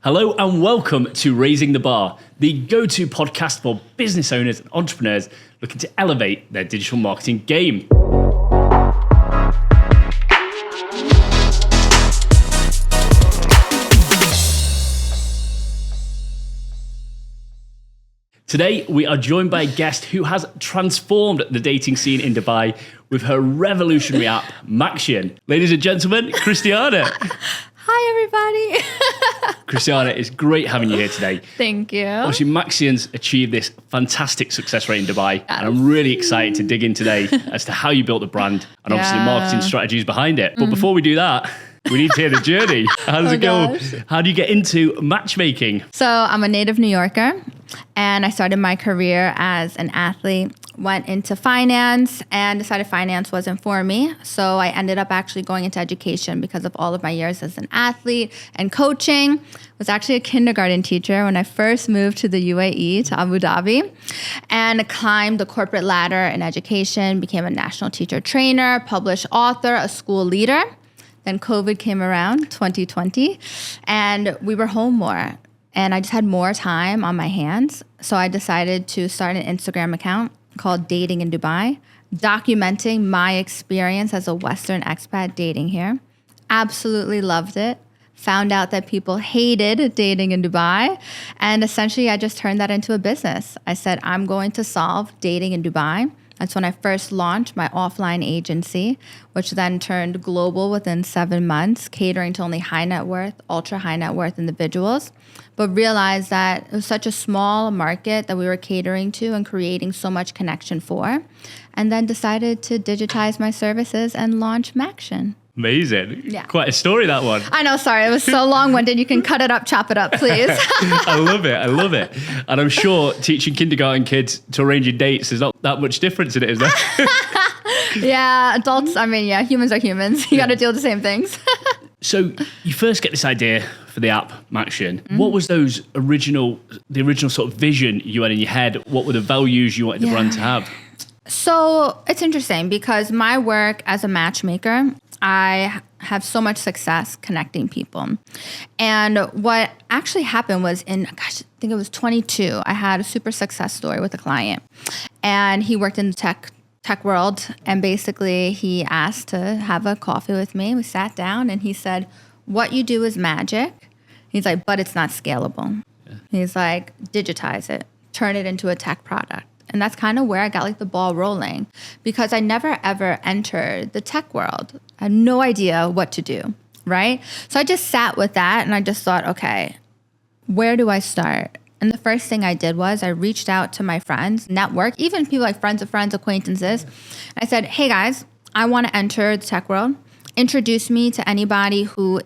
Hello and welcome to Raising the Barr, the go-to podcast for business owners and entrepreneurs looking to elevate their digital marketing game. Today, we are joined by a guest who has transformed the dating scene in Dubai with her revolutionary app, Maxion. Ladies and gentlemen, Christiana. Hi, everybody. Christiana, it's great having you here today. Thank you. Obviously, Maxion's achieved this fantastic success rate in Dubai, and I'm really excited to dig in today as to how you built the brand and obviously the marketing strategies behind it. But before we do that, we need to hear the journey. How does it go? How do you get into matchmaking? So I'm a native New Yorker, and I started my career as an athlete, went into finance and decided finance wasn't for me. So I ended up actually going into education because of all of my years as an athlete and coaching. Was actually a kindergarten teacher when I first moved to the UAE, to Abu Dhabi, and climbed the corporate ladder in education, became a national teacher trainer, published author, a school leader. Then COVID came around, 2020, and we were home more. And I just had more time on my hands. So I decided to start an Instagram account called Dating in Dubai, documenting my experience as a Western expat dating here. Absolutely loved it. Found out that people hated dating in Dubai. And essentially, I just turned that into a business. I said, I'm going to solve dating in Dubai. That's when I first launched my offline agency, which then turned global within 7 months, catering to only high net worth, ultra high net worth individuals, but realized that it was such a small market that we were catering to and creating so much connection for, and then decided to digitize my services and launch Maxion. Amazing. Yeah. Quite a story, that one. I know, sorry, it was so long-winded. You can cut it up, chop it up, please. I love it. And I'm sure teaching kindergarten kids to arranging dates is not that much difference in it, is there? Yeah, adults, humans are humans. You got to deal with the same things. So you first get this idea for the app, Maxion. Mm-hmm. What was the original sort of vision you had in your head? What were the values you wanted the brand to have? So it's interesting because my work as a matchmaker, I have so much success connecting people. And what actually happened was I think it was 22, I had a super success story with a client. And he worked in the tech world. And basically he asked to have a coffee with me. We sat down and he said, what you do is magic. He's like, but it's not scalable. Yeah. He's like, digitize it, turn it into a tech product. And that's kind of where I got like the ball rolling because I never ever entered the tech world. I had no idea what to do, right? So I just sat with that and I just thought, okay, where do I start? And the first thing I did was I reached out to my friends, network, even people like friends of friends, acquaintances. I said, hey guys, I want to enter the tech world. Introduce me to anybody who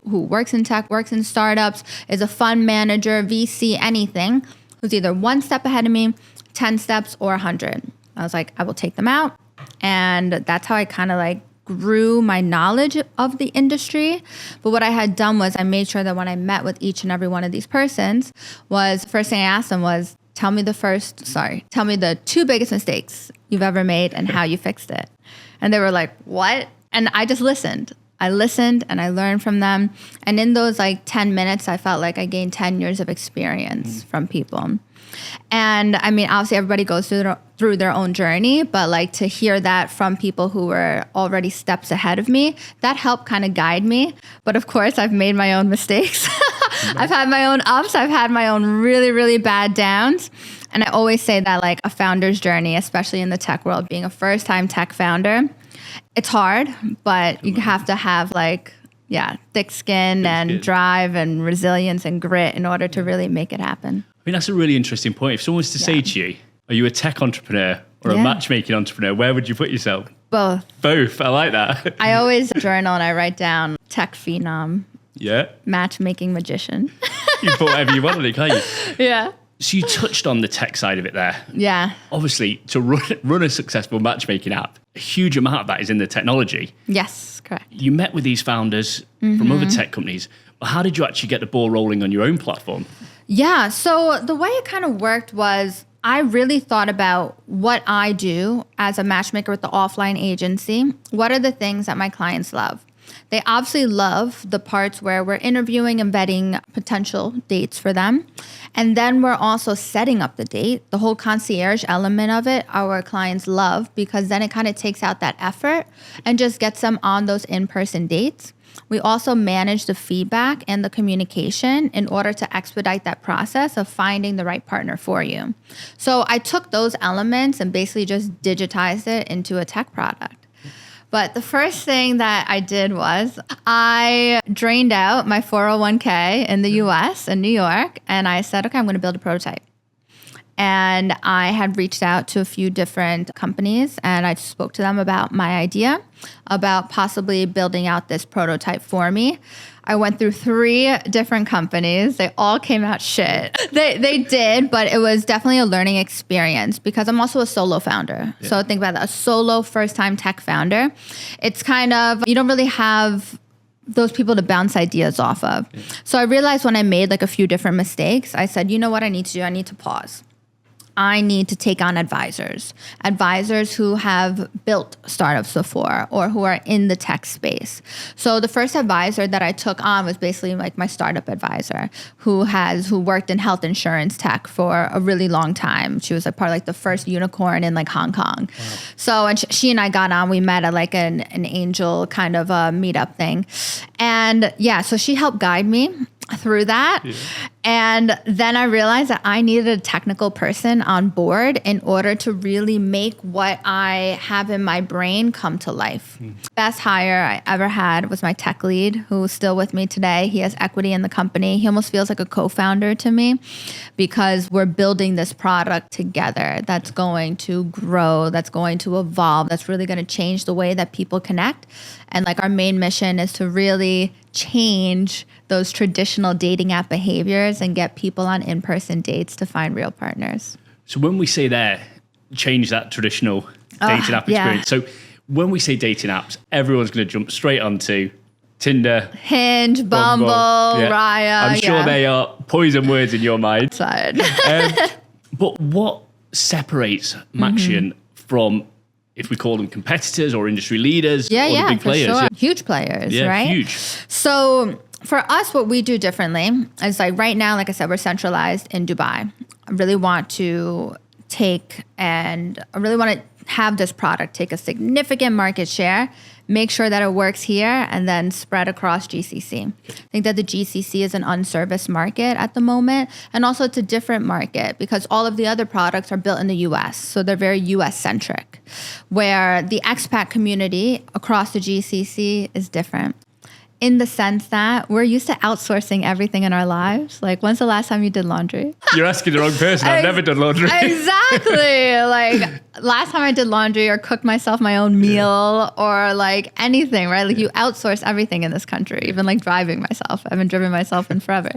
works in tech, works in startups, is a fund manager, VC, anything, who's either one step ahead of me, 10 steps or 100. I was like, I will take them out. And that's how I kind of like grew my knowledge of the industry. But what I had done was I made sure that when I met with each and every one of these persons the first thing I asked them was, tell me the 2 biggest mistakes you've ever made and how you fixed it. And they were like, what? And I just listened. I listened and I learned from them. And in those like 10 minutes, I felt like I gained 10 years of experience from people. And I mean, obviously everybody goes through their own journey, but like to hear that from people who were already steps ahead of me, that helped kind of guide me. But of course, I've made my own mistakes. I've had my own ups. I've had my own really, really bad downs. And I always say that like a founder's journey, especially in the tech world, being a first-time tech founder, it's hard, but you have to have thick skin and drive and resilience and grit in order to really make it happen. I mean, that's a really interesting point. If someone was to say to you, are you a tech entrepreneur or a matchmaking entrepreneur? Where would you put yourself? Both. I like that. I always journal and I write down tech phenom. Yeah. Matchmaking magician. You put whatever you want on it, can't you? Yeah. So you touched on the tech side of it there. Yeah. Obviously, to run a successful matchmaking app, a huge amount of that is in the technology. Yes, correct. You met with these founders from other tech companies. But how did you actually get the ball rolling on your own platform? Yeah, so the way it kind of worked was I really thought about what I do as a matchmaker with the offline agency. What are the things that my clients love? They obviously love the parts where we're interviewing and vetting potential dates for them. And then we're also setting up the date. The whole concierge element of it, our clients love, because then it kind of takes out that effort and just gets them on those in-person dates. We also manage the feedback and the communication in order to expedite that process of finding the right partner for you. So I took those elements and basically just digitized it into a tech product. But the first thing that I did was I drained out my 401k in the US, in New York, and I said, okay, I'm going to build a prototype. And I had reached out to a few different companies and I spoke to them about my idea about possibly building out this prototype for me. I went through 3 different companies. They all came out shit. They did, but it was definitely a learning experience because I'm also a solo founder. Yeah. So think about that, a solo first-time tech founder. It's kind of, you don't really have those people to bounce ideas off of. Yeah. So I realized when I made like a few different mistakes, I said, you know what I need to do? I need to pause. I need to take on advisors who have built startups before or who are in the tech space. So the first advisor that I took on was basically like my startup advisor who worked in health insurance tech for a really long time. She was a part of like the first unicorn in like Hong Kong. Wow. So and she and I got on, we met at like an angel kind of a meetup thing. And yeah, so she helped guide me through that. Yeah. And then I realized that I needed a technical person on board in order to really make what I have in my brain come to life. Best hire I ever had was my tech lead, who's still with me today. He has equity in the company. He almost feels like a co-founder to me because we're building this product together that's going to grow, that's going to evolve, that's really going to change the way that people connect. And like our main mission is to really change those traditional dating app behaviors and get people on in-person dates to find real partners. So when we say there, change that traditional dating app experience. So when we say dating apps, everyone's going to jump straight onto Tinder, Hinge, Bumble, Raya. I'm sure they are poison words in your mind. But what separates Maxion from, if we call them competitors or industry leaders, or the big players? Sure. Huge players, right? Huge. So for us, what we do differently is like right now, like I said, we're centralized in Dubai. I really want to have this product take a significant market share, make sure that it works here, and then spread across GCC. I think that the GCC is an unserviced market at the moment, and also it's a different market because all of the other products are built in the US, so they're very US-centric, where the expat community across the GCC is different. In the sense that we're used to outsourcing everything in our lives. Like, when's the last time you did laundry? You're asking the wrong person. I've never done laundry. Exactly. Like, last time I did laundry or cooked myself my own meal or like anything, right? Like you outsource everything in this country, even like driving myself. I haven't driven myself in forever.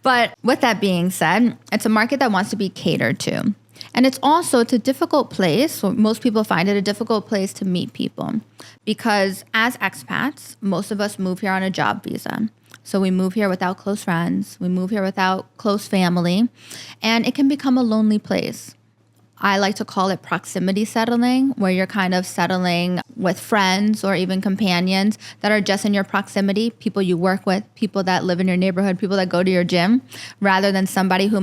But with that being said, it's a market that wants to be catered to. And it's a difficult place. So most people find it a difficult place to meet people because as expats, most of us move here on a job visa. So we move here without close friends. We move here without close family. And it can become a lonely place. I like to call it proximity settling, where you're kind of settling with friends or even companions that are just in your proximity, people you work with, people that live in your neighborhood, people that go to your gym, rather than somebody who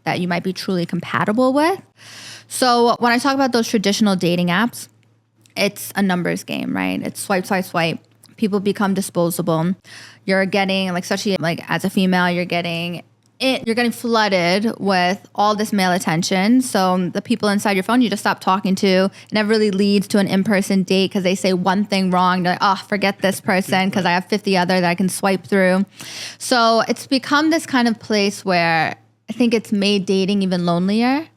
that you might be truly compatible with. So when I talk about those traditional dating apps, it's a numbers game, right? It's swipe, swipe, swipe. People become disposable. You're getting, like, especially like as a female, you're getting flooded with all this male attention. So the people inside your phone, you just stop talking to. It never really leads to an in-person date because they say one thing wrong. They're like, oh, forget this person because I have 50 other that I can swipe through. So it's become this kind of place where I think it's made dating even lonelier.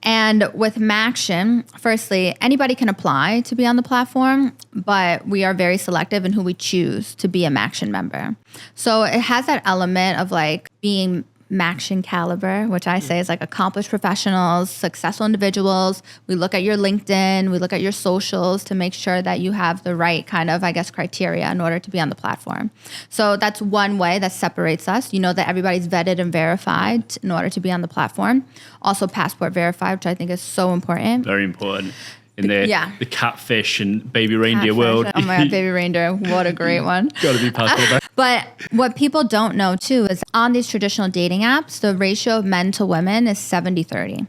And with Maxion, firstly, anybody can apply to be on the platform, but we are very selective in who we choose to be a Maxion member. So it has that element of like being Maxion caliber, which I say is like accomplished professionals, successful individuals. We look at your LinkedIn, we look at your socials to make sure that you have the right kind of, I guess, criteria in order to be on the platform. So that's one way that separates us. You know that everybody's vetted and verified in order to be on the platform. Also passport verified, which I think is so important. Very important. in the catfish and baby reindeer world. Oh my God, baby reindeer. What a great one. Got to be passed over. But what people don't know too is on these traditional dating apps, the ratio of men to women is 70-30.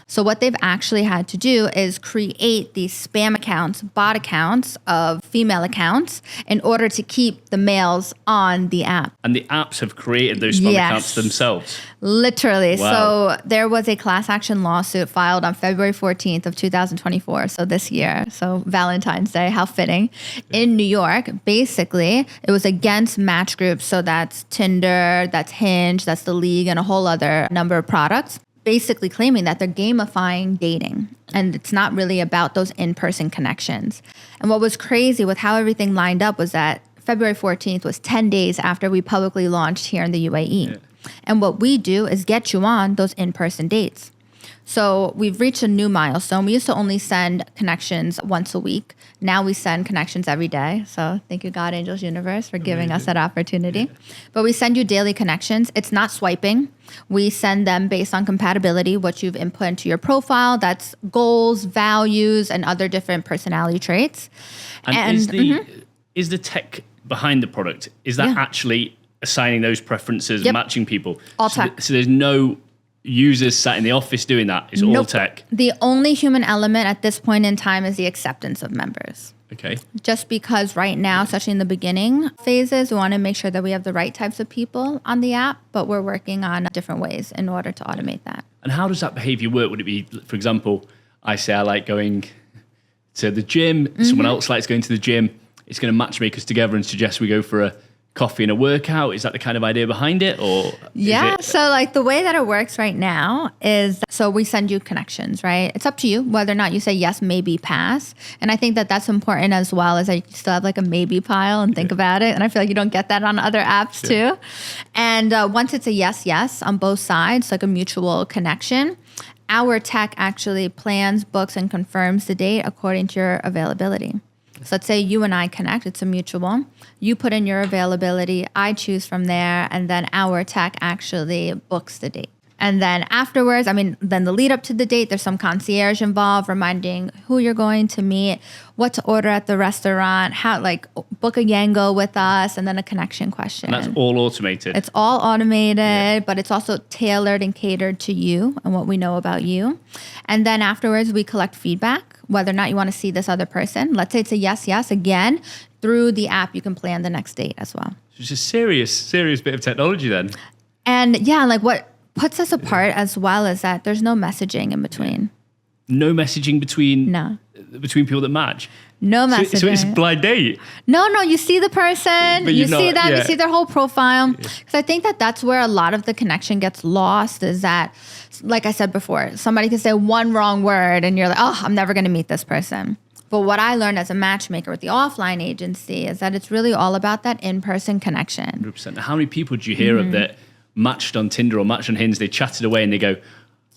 So what they've actually had to do is create these spam accounts, bot accounts of female accounts in order to keep the males on the app. And the apps have created those spam accounts themselves. Literally. Wow. So there was a class action lawsuit filed on February 14th of 2024. So this year. So Valentine's Day, how fitting. In New York, basically, it was against match groups. So that's Tinder, that's Hinge, that's The League, and a whole other number of products. Basically claiming that they're gamifying dating and it's not really about those in-person connections. And what was crazy with how everything lined up was that February 14th was 10 days after we publicly launched here in the UAE. Yeah. And what we do is get you on those in-person dates. So we've reached a new milestone. We used to only send connections once a week. Now we send connections every day. So thank you, God Angels Universe, for giving us that opportunity. Yeah. But we send you daily connections. It's not swiping. We send them based on compatibility, what you've input into your profile. That's goals, values, and other different personality traits. And is the tech behind the product, is that actually assigning those preferences, matching people? All tech. So there's no users sat in the office doing that. It's all tech. The only human element at this point in time is the acceptance of members. Okay. Just because right now, especially in the beginning phases, we want to make sure that we have the right types of people on the app, but we're working on different ways in order to automate that. And how does that behavior work? Would it be, for example, I say I like going to the gym, someone else likes going to the gym, it's going to matchmake us together and suggest we go for a coffee and a workout? Is that the kind of idea behind it? Or so like the way that it works right now is, so we send you connections, right? It's up to you whether or not you say yes, maybe, pass. And I think that that's important as well, as I still have like a maybe pile and think about it. And I feel like you don't get that on other apps too. And once it's a yes on both sides, like a mutual connection, our tech actually plans, books, and confirms the date according to your availability. So let's say you and I connect, it's a mutual. You put in your availability, I choose from there, and then our tech actually books the date. And then afterwards, then the lead up to the date, there's some concierge involved, reminding who you're going to meet, what to order at the restaurant, how, like, book a Yango with us, and then a connection question. And that's all automated. It's all automated, but it's also tailored and catered to you and what we know about you. And then afterwards, we collect feedback, whether or not you want to see this other person. Let's say it's a yes. Again, through the app, you can plan the next date as well. It's a serious bit of technology then. And what puts us apart as well is that there's no messaging in between. No messaging between people that match? No messaging. So it's a blind date? No, you see the person, you see them, you see their whole profile. Because I think that that's where a lot of the connection gets lost, is that, like I said before, somebody can say one wrong word and you're like, oh, I'm never going to meet this person. But what I learned as a matchmaker with the offline agency is that it's really all about that in-person connection. 100%. How many people do you hear of that matched on Tinder or matched on Hinge, they chatted away and they go,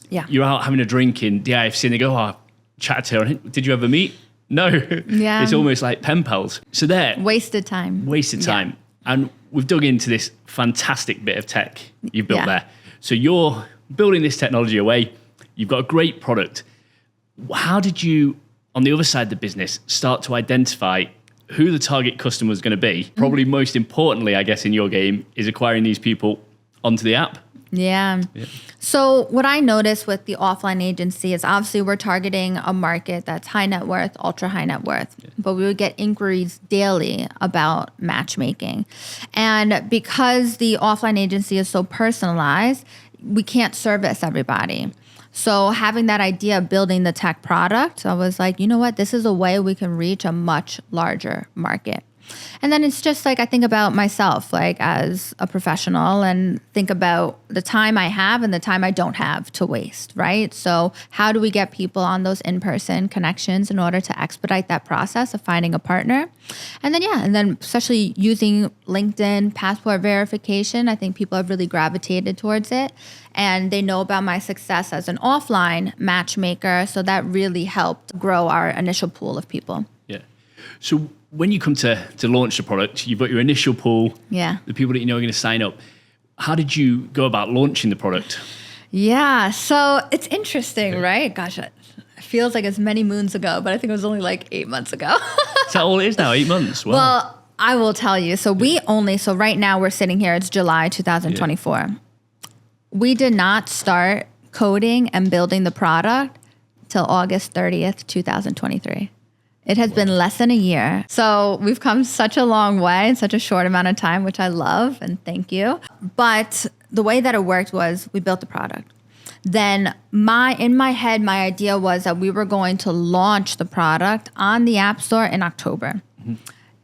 you're out having a drink in the IFC, and they go, I chatted to her, did you ever meet? No. Yeah. It's almost like pen pals. So there. Wasted time. Yeah. And we've dug into this fantastic bit of tech you've built there. So you're building this technology away. You've got a great product. How did you, on the other side of the business, start to identify who the target customer was going to be? Probably most importantly, I guess, in your game, is acquiring these people onto the app. Yeah. So what I noticed with the offline agency is obviously we're targeting a market that's high net worth, ultra high net worth, but we would get inquiries daily about matchmaking. And because the offline agency is so personalized, we can't service everybody. So having that idea of building the tech product, I was like, you know what, this is a way we can reach a much larger market. And then it's just like, I think about myself, like as a professional, and think about the time I have and the time I don't have to waste, right? So how do we get people on those in-person connections in order to expedite that process of finding a partner? And then especially using LinkedIn passport verification, I think people have really gravitated towards it. And they know about my success as an offline matchmaker. So that really helped grow our initial pool of people. Yeah. So when you come to launch the product, you've got your initial pool, the people that you know are going to sign up. How did you go about launching the product? Yeah, so it's interesting, right? Gosh, I feels like it's many moons ago, but I think it was only like 8 months ago. Is that all it is now? 8 months? Wow. Well, I will tell you. So so right now we're sitting here, it's July 2024. Yeah. We did not start coding and building the product till August 30th, 2023. It has been less than a year. So we've come such a long way in such a short amount of time, which I love and thank you. But the way that it worked was we built the product. Then in my head, my idea was that we were going to launch the product on the App Store in October. Mm-hmm.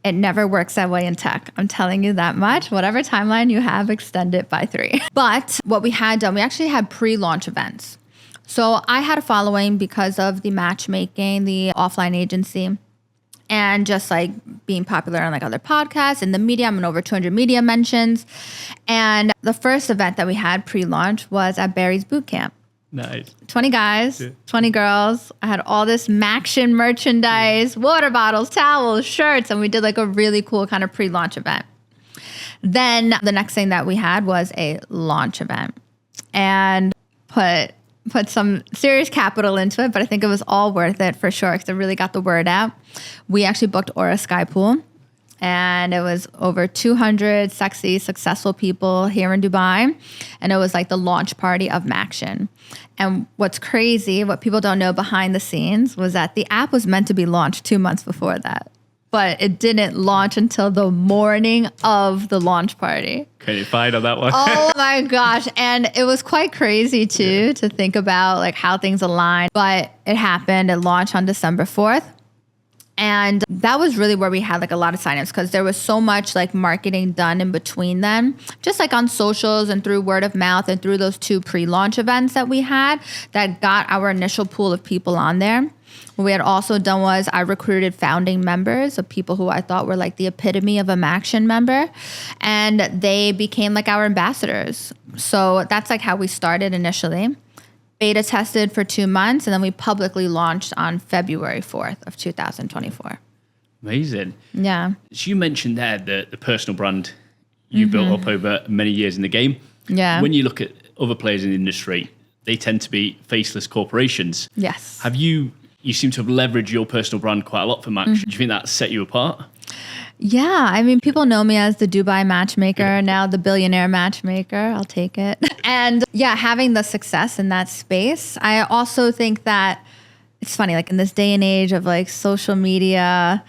It never works that way in tech. I'm telling you that much. Whatever timeline you have, extend it by 3. But what we had done, we actually had pre-launch events. So I had a following because of the matchmaking, the offline agency, and just like being popular on like other podcasts and the media. I'm in over 200 media mentions. And the first event that we had pre-launch was at Barry's Bootcamp. Nice. 20 guys, 20 girls. I had all this Maxion merchandise, water bottles, towels, shirts, and we did like a really cool kind of pre-launch event. Then the next thing that we had was a launch event and put some serious capital into it, but I think it was all worth it for sure because it really got the word out. We actually booked Aura Sky Pool, and it was over 200 sexy, successful people here in Dubai, and it was like the launch party of Maxion. And what's crazy, what people don't know behind the scenes, was that the app was meant to be launched 2 months before that, but it didn't launch until the morning of the launch party. Okay, fine on that one. Oh my gosh. And it was quite crazy too, to think about like how things aligned, but it happened. It launched on December 4th. And that was really where we had like a lot of signups because there was so much like marketing done in between them, just like on socials and through word of mouth and through those 2 pre-launch events that we had that got our initial pool of people on there. What we had also done was I recruited founding members of people who I thought were like the epitome of a Maxion member, and they became like our ambassadors. So that's like how we started initially. Beta tested for 2 months, and then we publicly launched on February 4th of 2024. Amazing. Yeah. So you mentioned there the personal brand you built up over many years in the game. Yeah. When you look at other players in the industry, they tend to be faceless corporations. Yes. You seem to have leveraged your personal brand quite a lot for Maxion. Do you think that set you apart? Yeah, I mean, people know me as the Dubai matchmaker, now the Billionaire matchmaker. I'll take it. And yeah, having the success in that space, I also think that it's funny, like in this day and age of like social media,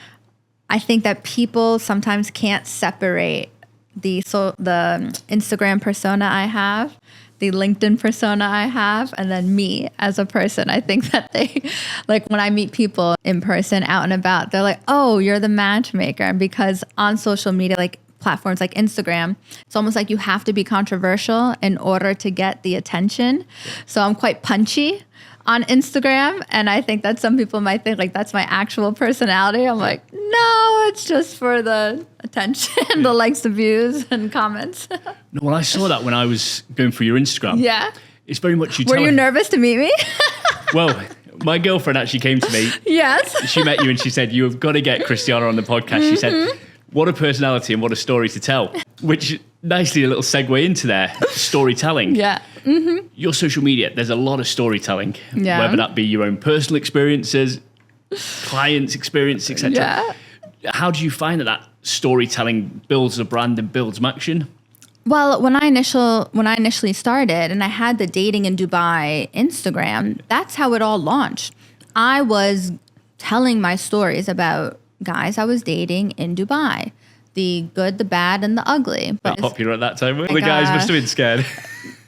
I think that people sometimes can't separate the Instagram persona I have, the LinkedIn persona I have, and then me as a person. I think that they, like when I meet people in person out and about, they're like, oh, you're the matchmaker. And because on social media, like platforms like Instagram, it's almost like you have to be controversial in order to get the attention. So I'm quite punchy on Instagram. And I think that some people might think like that's my actual personality. I'm like, no, it's just for the attention, the likes, the views and comments. No, well, I saw that when I was going through your Instagram. Yeah. It's very much you. Were you nervous to meet me? Well, my girlfriend actually came to me. Yes. She met you and she said, you've got to get Christiana on the podcast. She said, what a personality and what a story to tell, which nicely a little segue into there, storytelling. Yeah. Your social media, there's a lot of storytelling, whether that be your own personal experiences, clients' experience, etc. Yeah. How do you find that storytelling builds a brand and builds Maxion? Well, when I initially started and I had the Dating in Dubai Instagram, that's how it all launched. I was telling my stories about guys I was dating in Dubai, the good, the bad, and the ugly. But popular at that time. The guys must have been scared.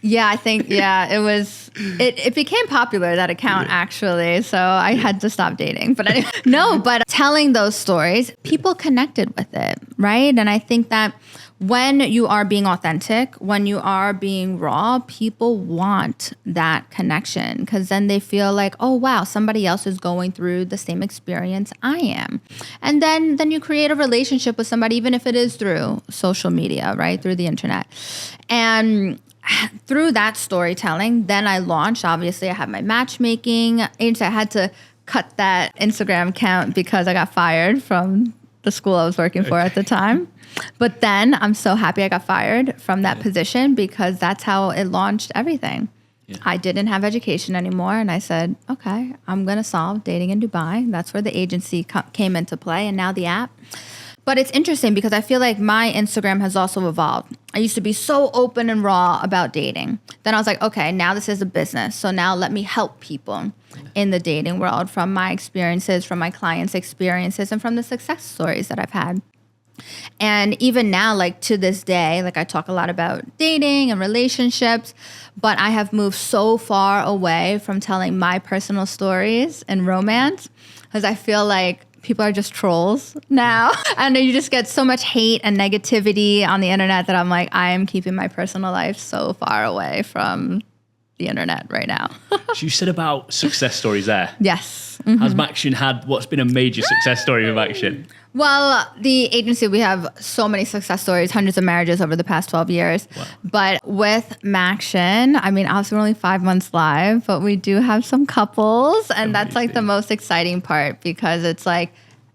Yeah, I think, it was, it became popular, that account actually. So I had to stop dating. But anyway, no, but telling those stories, people connected with it, right? And I think that when you are being authentic, when you are being raw, people want that connection because then they feel like, oh, wow, somebody else is going through the same experience I am. And then you create a relationship with somebody, even if it is through social media, right? Through the internet. And through that storytelling, then I launched, obviously I have my matchmaking agency. I had to cut that Instagram account because I got fired from the school I was working for at the time. But then I'm so happy I got fired from that position because that's how it launched everything. I didn't have education anymore. And I said, okay, I'm going to solve dating in Dubai. That's where the agency came into play, and now the app. But it's interesting because I feel like my Instagram has also evolved. I used to be so open and raw about dating. Then I was like, okay, now this is a business. So now let me help people in the dating world from my experiences, from my clients' experiences, and from the success stories that I've had. And even now, like to this day, like I talk a lot about dating and relationships, but I have moved so far away from telling my personal stories and romance because I feel like people are just trolls now. And you just get so much hate and negativity on the internet that I'm like, I am keeping my personal life so far away from the internet right now. So you said about success stories there. Yes. Has Maxion had what's been a major success story with Maxion? Well, the agency, we have so many success stories, hundreds of marriages over the past 12 years. Wow. But with Maxion, I mean, obviously we're only 5 months live, but we do have some couples. And that's like the most exciting part because it's like,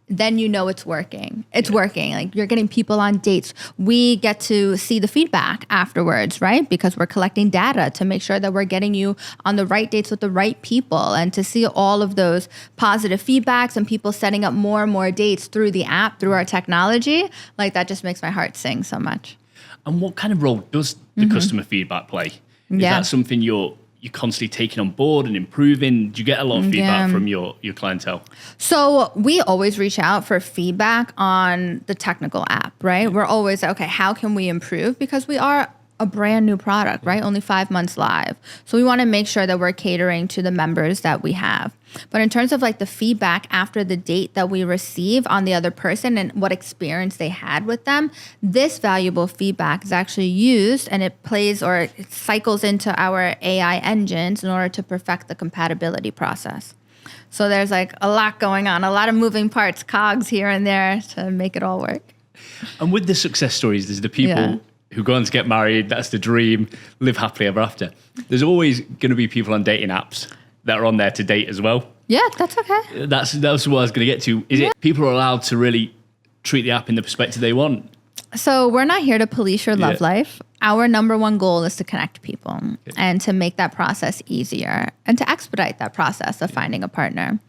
then you know it's working. It's working. Like you're getting people on dates. We get to see the feedback afterwards, right? Because we're collecting data to make sure that we're getting you on the right dates with the right people, and to see all of those positive feedbacks and people setting up more and more dates through the app, through our technology. Like that just makes my heart sing so much. And what kind of role does the customer feedback play? Is that something you're constantly taking on board and improving? Do you get a lot of feedback from your clientele? So we always reach out for feedback on the technical app, right? We're always, okay, how can we improve? Because we are a brand new product, right? Only 5 months live. So we want to make sure that we're catering to the members that we have. But in terms of like the feedback after the date that we receive on the other person and what experience they had with them, this valuable feedback is actually used, and it plays or it cycles into our AI engines in order to perfect the compatibility process. So there's like a lot going on, a lot of moving parts, cogs here and there to make it all work. And with the success stories, there's the people who go on to get married, that's the dream, live happily ever after. There's always going to be people on dating apps that are on there to date as well. Yeah, that's okay. That's what I was going to get to. Is it people are allowed to really treat the app in the perspective they want? So we're not here to police your love life. Our number one goal is to connect people and to make that process easier and to expedite that process of finding a partner.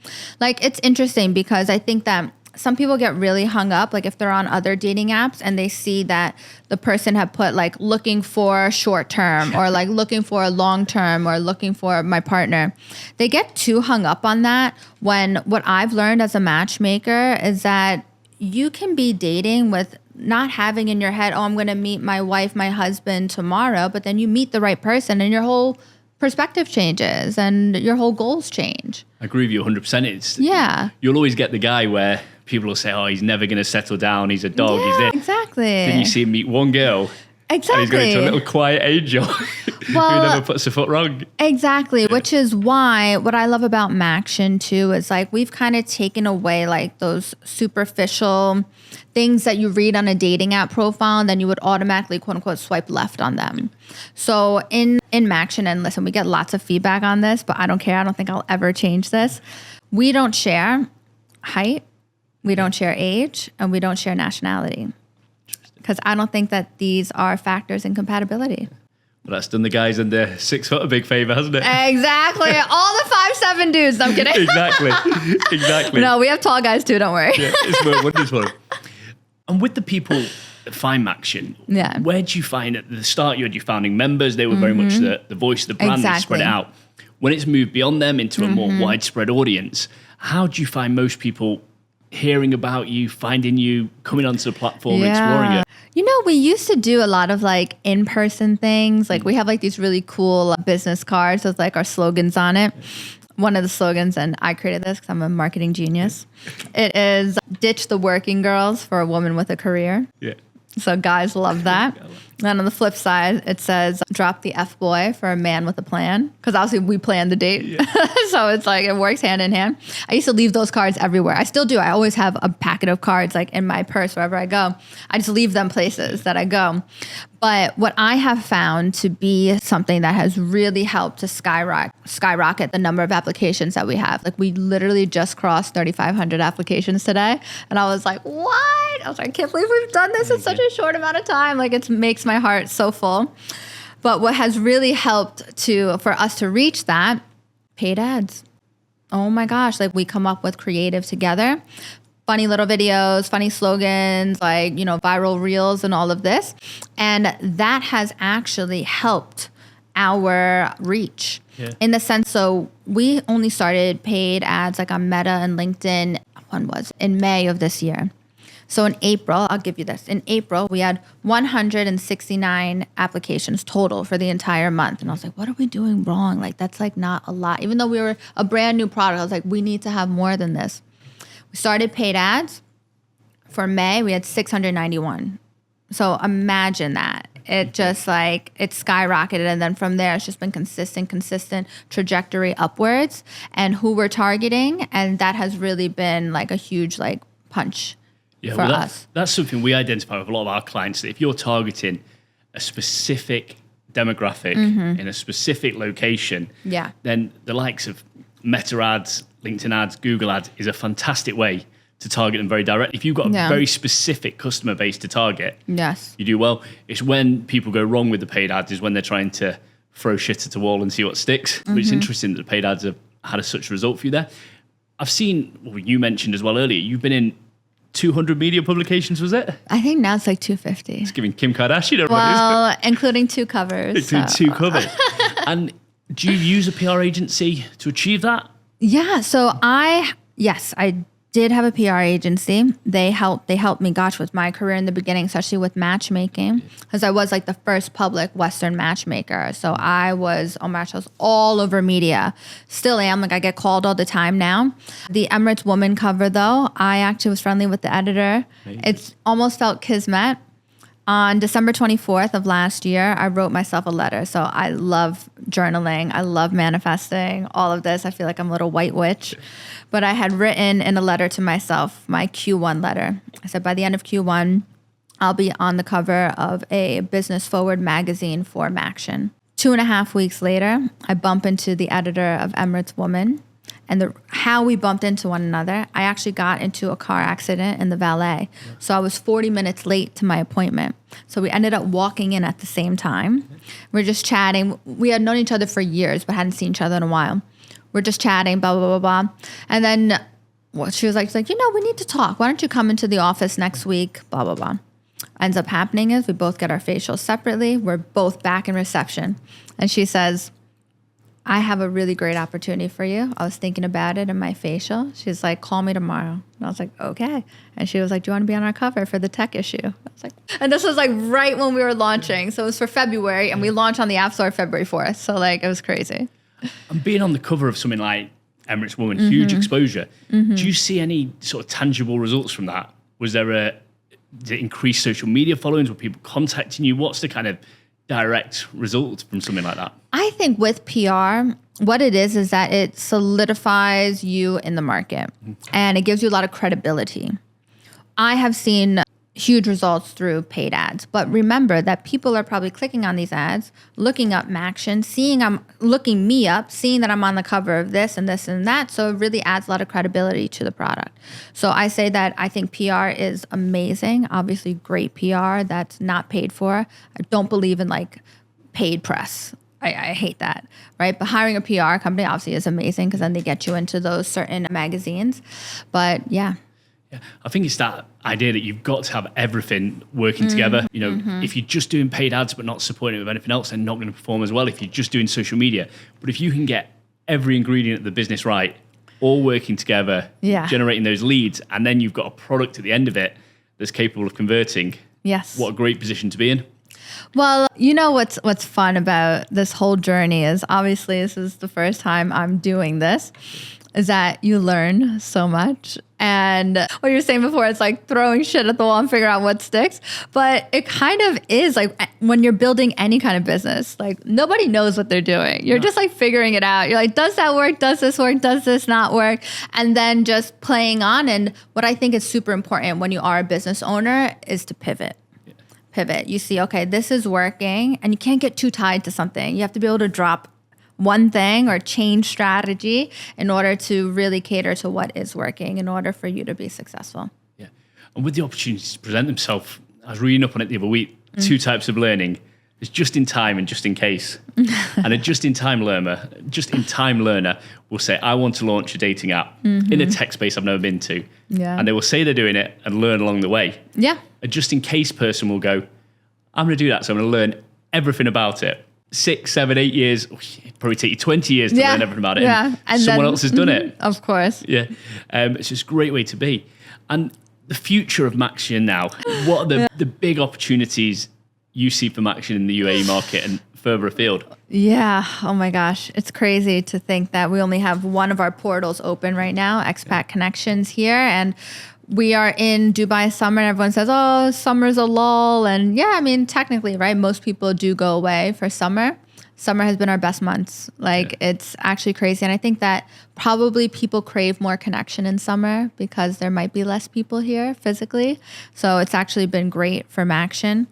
Like it's interesting because I think that some people get really hung up, like if they're on other dating apps and they see that the person have put like looking for short term or like looking for a long term or looking for my partner. They get too hung up on that, when what I've learned as a matchmaker is that you can be dating with not having in your head, oh, I'm going to meet my wife, my husband tomorrow, but then you meet the right person and your whole perspective changes and your whole goals change. I agree with you 100%. You'll always get the guy where people will say, oh, he's never going to settle down. He's a dog. He's this. Exactly. Then you see him meet one girl. Exactly. And he's going to a little quiet angel who never puts a foot wrong. Exactly. Which is why what I love about Maxion too is like we've kind of taken away like those superficial things that you read on a dating app profile and then you would automatically quote unquote swipe left on them. So in Maxion, and listen, we get lots of feedback on this, but I don't care. I don't think I'll ever change this. We don't share height, we don't share age, and we don't share nationality. Because I don't think that these are factors in compatibility. Well, that's done the guys under 6 foot a big favor, hasn't it? Exactly. All the 5'7" dudes. I'm kidding. Exactly. No, we have tall guys too. Don't worry. Yeah, it's more wonderful. And with the people that find Maxion, where do you find at the start you had your founding members? They were very much the voice of the brand. They spread it out. When it's moved beyond them into a more widespread audience, how do you find most people hearing about you, finding you, coming onto the platform, exploring it? You know, we used to do a lot of like in-person things. Like we have like these really cool business cards with like our slogans on it. One of the slogans, and I created this because I'm a marketing genius. It is ditch the working girls for a woman with a career. Yeah. So guys love that. Then on the flip side, it says drop the F-boy for a man with a plan. Because obviously we plan the date. Yeah. So it's like it works hand in hand. I used to leave those cards everywhere. I still do. I always have a packet of cards like in my purse wherever I go. I just leave them places that I go. But what I have found to be something that has really helped to skyrocket the number of applications that we have. Like we literally just crossed 3,500 applications today. And I was like, what? I was like, I can't believe we've done this in such a short amount of time. Like it makes my heart so full. But what has really helped for us to reach that, paid ads. Oh my gosh, like we come up with creative together. Funny little videos, funny slogans, like, viral reels and all of this. And that has actually helped our reach in the sense, so we only started paid ads like on Meta and LinkedIn, in May of this year. So in April, I'll give you this. In April, we had 169 applications total for the entire month. And I was like, what are we doing wrong? Like, that's like not a lot. Even though we were a brand new product, I was like, we need to have more than this. We started paid ads. For May, we had 691. So imagine that. It just it skyrocketed. And then from there, it's just been consistent trajectory upwards and who we're targeting. And that has really been like a huge punch for us. That's something we identify with a lot of our clients. That if you're targeting a specific demographic in a specific location, then the likes of Meta ads, LinkedIn ads, Google ads is a fantastic way to target them very directly. If you've got a very specific customer base to target, you do well. It's when people go wrong with the paid ads is when they're trying to throw shit at a wall and see what sticks. But it's interesting that the paid ads have had such a result for you there. I've seen, you mentioned as well earlier, you've been in 200 media publications, was it? I think now it's like 250. It's giving Kim Kardashian a Well, including 2 covers. Two covers. And do you use a PR agency to achieve that? Yeah. So I did have a PR agency. They helped me, with my career in the beginning, especially with matchmaking, because I was like the first public Western matchmaker. So I was all over media. Still am. I get called all the time now. The Emirates Woman cover, though, I actually was friendly with the editor. It's almost felt kismet. On December 24th of last year, I wrote myself a letter. So I love journaling. I love manifesting, all of this. I feel like I'm a little white witch. But I had written in a letter to myself, my Q1 letter. I said, by the end of Q1, I'll be on the cover of a business forward magazine for Maxion. 2.5 weeks later, I bump into the editor of Emirates Woman. And how we bumped into one another, I actually got into a car accident in the valet. So I was 40 minutes late to my appointment. So we ended up walking in at the same time. We're just chatting. We had known each other for years, but hadn't seen each other in a while. We're just chatting, blah, blah, blah, blah. And then she was like, we need to talk. Why don't you come into the office next week, blah, blah, blah. Ends up happening is we both get our facials separately. We're both back in reception. And she says, I have a really great opportunity for you. I was thinking about it in my facial. She's like, call me tomorrow. And I was like, okay. And she was like, do you want to be on our cover for the tech issue? I was like, and this was right when we were launching. So it was for February and we launched on the App Store February 4th. So it was crazy. And being on the cover of something like Emirates Woman, huge exposure. Do you see any sort of tangible results from that? Was there did it increase social media followings? Were people contacting you? What's the kind of direct result from something like that? I think with PR, what it is that it solidifies you in the market and it gives you a lot of credibility. I have seen huge results through paid ads, but remember that people are probably clicking on these ads, looking up Maxion, looking me up, seeing that I'm on the cover of this and this and that. So it really adds a lot of credibility to the product. So I say that I think PR is amazing. Obviously, great PR that's not paid for. I don't believe in paid press. I hate that, right? But hiring a PR company obviously is amazing because then they get you into those certain magazines. But yeah. Yeah, I think it's that idea that you've got to have everything working together. If you're just doing paid ads but not supporting it with anything else, they're not going to perform as well if you're just doing social media. But if you can get every ingredient of the business right, all working together, generating those leads, and then you've got a product at the end of it that's capable of converting, what a great position to be in. Well, what's fun about this whole journey is obviously this is the first time I'm doing this, is that you learn so much. And what you were saying before, it's like throwing shit at the wall and figure out what sticks. But it kind of is when you're building any kind of business, nobody knows what they're doing. You're just figuring it out. You're like, does that work? Does this work? Does this not work? And then just playing on. And what I think is super important when you are a business owner is to pivot. Pivot. You see, okay, this is working, and you can't get too tied to something. You have to be able to drop one thing or change strategy in order to really cater to what is working in order for you to be successful. Yeah. And with the opportunities to present themselves, I was reading up on it the other week, 2 types of learning. There's just in time and just in case. And a just in time learner will say, I want to launch a dating app in a tech space I've never been to. Yeah. And they will say they're doing it and learn along the way. Yeah. A just in case person will go, I'm going to do that. So I'm going to learn everything about it. 6, 7, 8 years, it'd probably take you 20 years to learn everything about it. Yeah. And someone else has done it. Of course. Yeah. It's just a great way to be. And the future of Maxion now, what are the big opportunities you see for Maxion in the UAE market and further afield? Yeah. Oh my gosh. It's crazy to think that we only have one of our portals open right now, Expat Connections here. And we are in Dubai summer and everyone says, oh, summer's a lull. And yeah, I mean, technically, right? Most people do go away for summer. Summer has been our best months. It's actually crazy. And I think that probably people crave more connection in summer because there might be less people here physically. So it's actually been great for Maxion.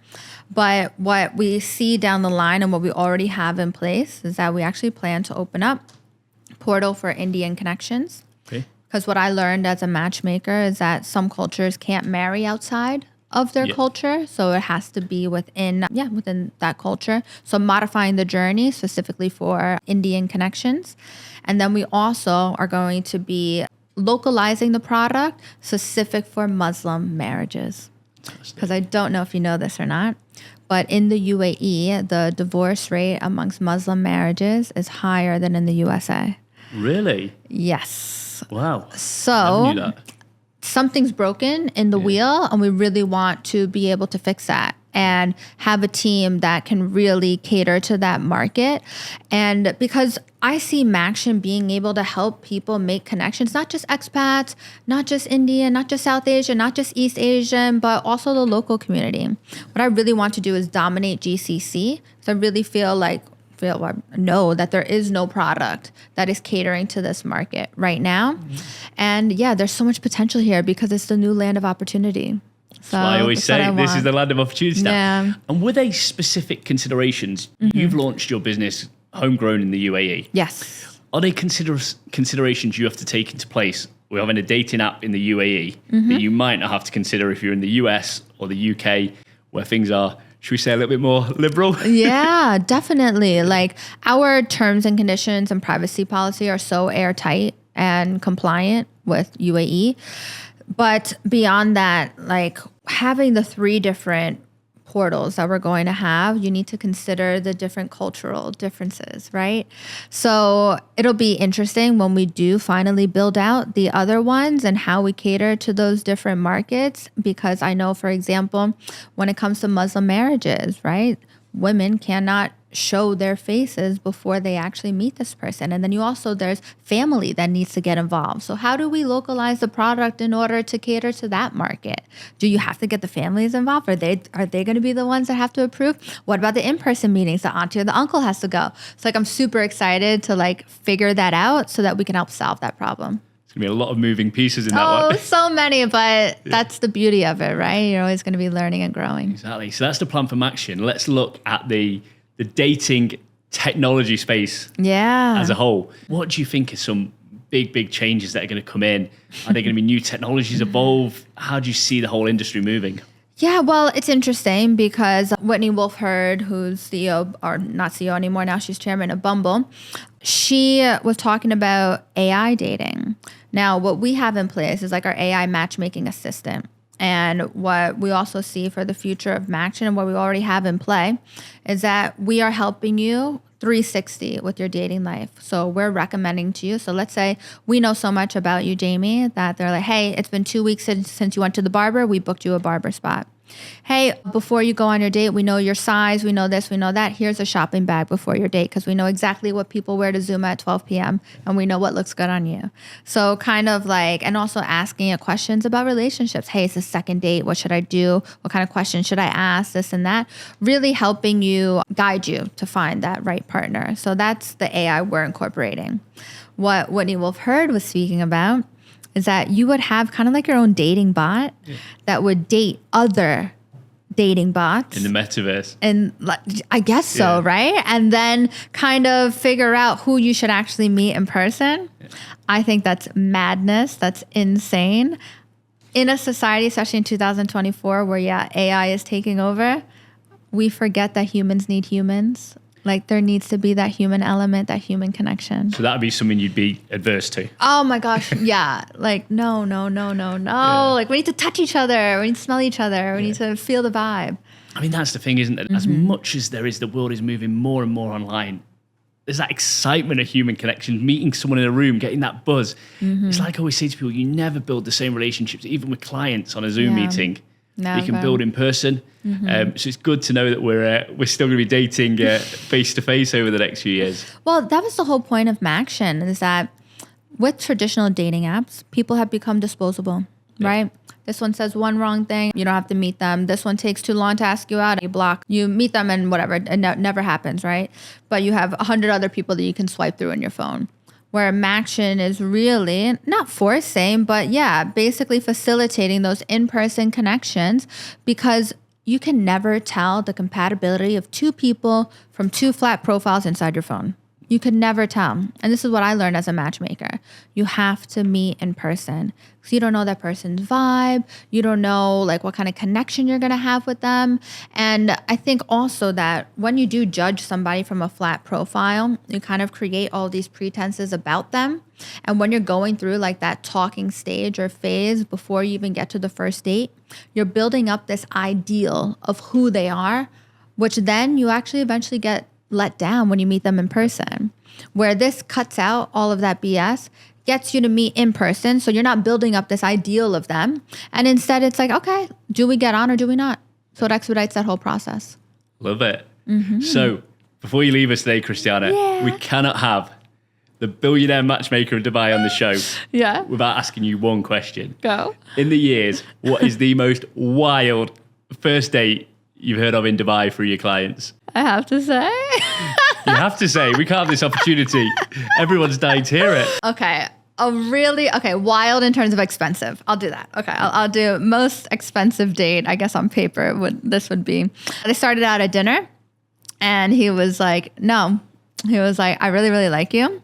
But what we see down the line and what we already have in place is that we actually plan to open up a portal for Indian connections. Okay. Because what I learned as a matchmaker is that some cultures can't marry outside of their culture. So it has to be within that culture. So modifying the journey specifically for Indian connections. And then we also are going to be localizing the product specific for Muslim marriages. Because I don't know if you know this or not, but in the UAE, the divorce rate amongst Muslim marriages is higher than in the USA. Really? Yes. Wow. So Never knew that. Something's broken in the wheel, and we really want to be able to fix that and have a team that can really cater to that market. And because I see Maxion being able to help people make connections, not just expats, not just Indian, not just South Asian, not just East Asian, but also the local community. What I really want to do is dominate GCC. So I really know that there is no product that is catering to this market right now. Mm-hmm. And yeah, there's so much potential here because it's the new land of opportunity. So I always say this is the land of opportunity now. Yeah. And were they specific considerations? You've launched your business homegrown in the UAE. Yes. Are they considerations you have to take into place? We're having a dating app in the UAE that you might not have to consider if you're in the US or the UK, where things are, should we say, a little bit more liberal? Yeah, definitely. Our terms and conditions and privacy policy are so airtight and compliant with UAE. But beyond that, having the 3 different portals that we're going to have, you need to consider the different cultural differences, right? So it'll be interesting when we do finally build out the other ones and how we cater to those different markets. Because I know, for example, when it comes to Muslim marriages, right? Women cannot show their faces before they actually meet this person. And then there's family that needs to get involved. So how do we localize the product in order to cater to that market? Do you have to get the families involved? Are they going to be the ones that have to approve? What about the in-person meetings? The auntie or the uncle has to go. So I'm super excited to figure that out so that we can help solve that problem. It's going to be a lot of moving pieces in that one. Oh, so many, but that's the beauty of it, right? You're always going to be learning and growing. Exactly. So that's the plan for Maxion. Let's look at the dating technology space as a whole. What do you think are some big changes that are going to come in? Are there going to be new technologies evolve? How do you see the whole industry moving? Yeah, well, it's interesting because Whitney Wolf Herd, who's CEO, or not CEO anymore, now she's chairman of Bumble, she was talking about AI dating. Now, what we have in place is our AI matchmaking assistant. And what we also see for the future of Maxion and what we already have in play is that we are helping you 360 with your dating life. So we're recommending to you. So let's say we know so much about you, Jamie, that they're like, hey, it's been 2 weeks since you went to the barber. We booked you a barber spot. Hey, before you go on your date, we know your size, we know this, we know that. Here's a shopping bag before your date because we know exactly what people wear to Zoom at 12 p.m. and we know what looks good on you. So and also asking you questions about relationships. Hey, it's the second date. What should I do? What kind of questions should I ask? This and that. Really helping you, guide you to find that right partner. So that's the AI we're incorporating. What Whitney Wolf Herd was speaking about is that you would have kind of your own dating bot that would date other dating bots. In the metaverse. And I guess so, right? And then kind of figure out who you should actually meet in person. Yeah. I think that's madness. That's insane. In a society, especially in 2024, where AI is taking over, we forget that humans need humans. Like there needs to be that human element, that human connection. So that would be something you'd be adverse to. Oh my gosh. Yeah. Like, no. Yeah. Like we need to touch each other. We need to smell each other. We need to feel the vibe. I mean, that's the thing, isn't it? As much as there is, the world is moving more and more online. There's that excitement of human connection, meeting someone in a room, getting that buzz. It's like I always say to people, you never build the same relationships, even with clients on a Zoom meeting. Never. You can build in person. So it's good to know that we're still going to be dating face to face over the next few years. Well, that was the whole point of Maxion, is that with traditional dating apps, people have become disposable, right? This one says one wrong thing, you don't have to meet them. This one takes too long to ask you out, you block. You meet them and whatever, it never happens, right? But you have 100 other people that you can swipe through on your phone. Where Maxion is really not forcing, but basically facilitating those in-person connections, because you can never tell the compatibility of two people from two flat profiles inside your phone. You could never tell. And this is what I learned as a matchmaker. You have to meet in person. So you don't know that person's vibe. You don't know like what kind of connection you're going to have with them. And I think also that when you do judge somebody from a flat profile, you kind of create all these pretenses about them. And when you're going through like that talking stage or phase before you even get to the first date, you're building up this ideal of who they are, which then you actually eventually get let down when you meet them in person. Where this cuts out all of that BS, gets you to meet in person, so you're not building up this ideal of them. And instead it's like, okay, do we get on or do we not? So it expedites that whole process. Love it. So before you leave us today, Christiana, we cannot have the billionaire matchmaker of Dubai on the show without asking you one question. Go. In the years, what is the most wild first date you've heard of in Dubai through your clients? I have to say. You have to say. We can't have this opportunity. Everyone's dying to hear it. Okay. Wild in terms of expensive. I'll do that. Okay. I'll do most expensive date, I guess on paper, this would be. They started out at dinner and he was like, no. He was like, I really, really like you.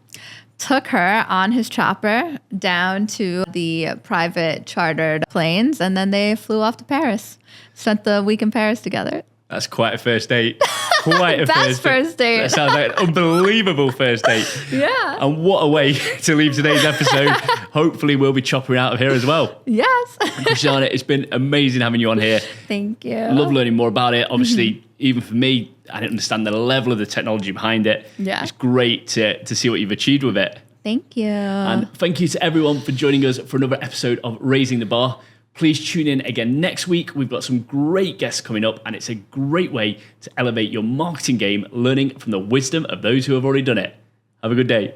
Took her on his chopper down to the private chartered planes, and then they flew off to Paris. Spent the week in Paris together. That's quite a first date. Quite a first date. That sounds like an unbelievable first date. Yeah. And what a way to leave today's episode. Hopefully we'll be chopping out of here as well. Yes. Christiana, it's been amazing having you on here. Thank you. Love learning more about it. Obviously, even for me, I didn't understand the level of the technology behind it. Yeah. It's great to see what you've achieved with it. Thank you. And thank you to everyone for joining us for another episode of Raising the Barr. Please tune in again next week. We've got some great guests coming up, and it's a great way to elevate your marketing game, learning from the wisdom of those who have already done it. Have a good day.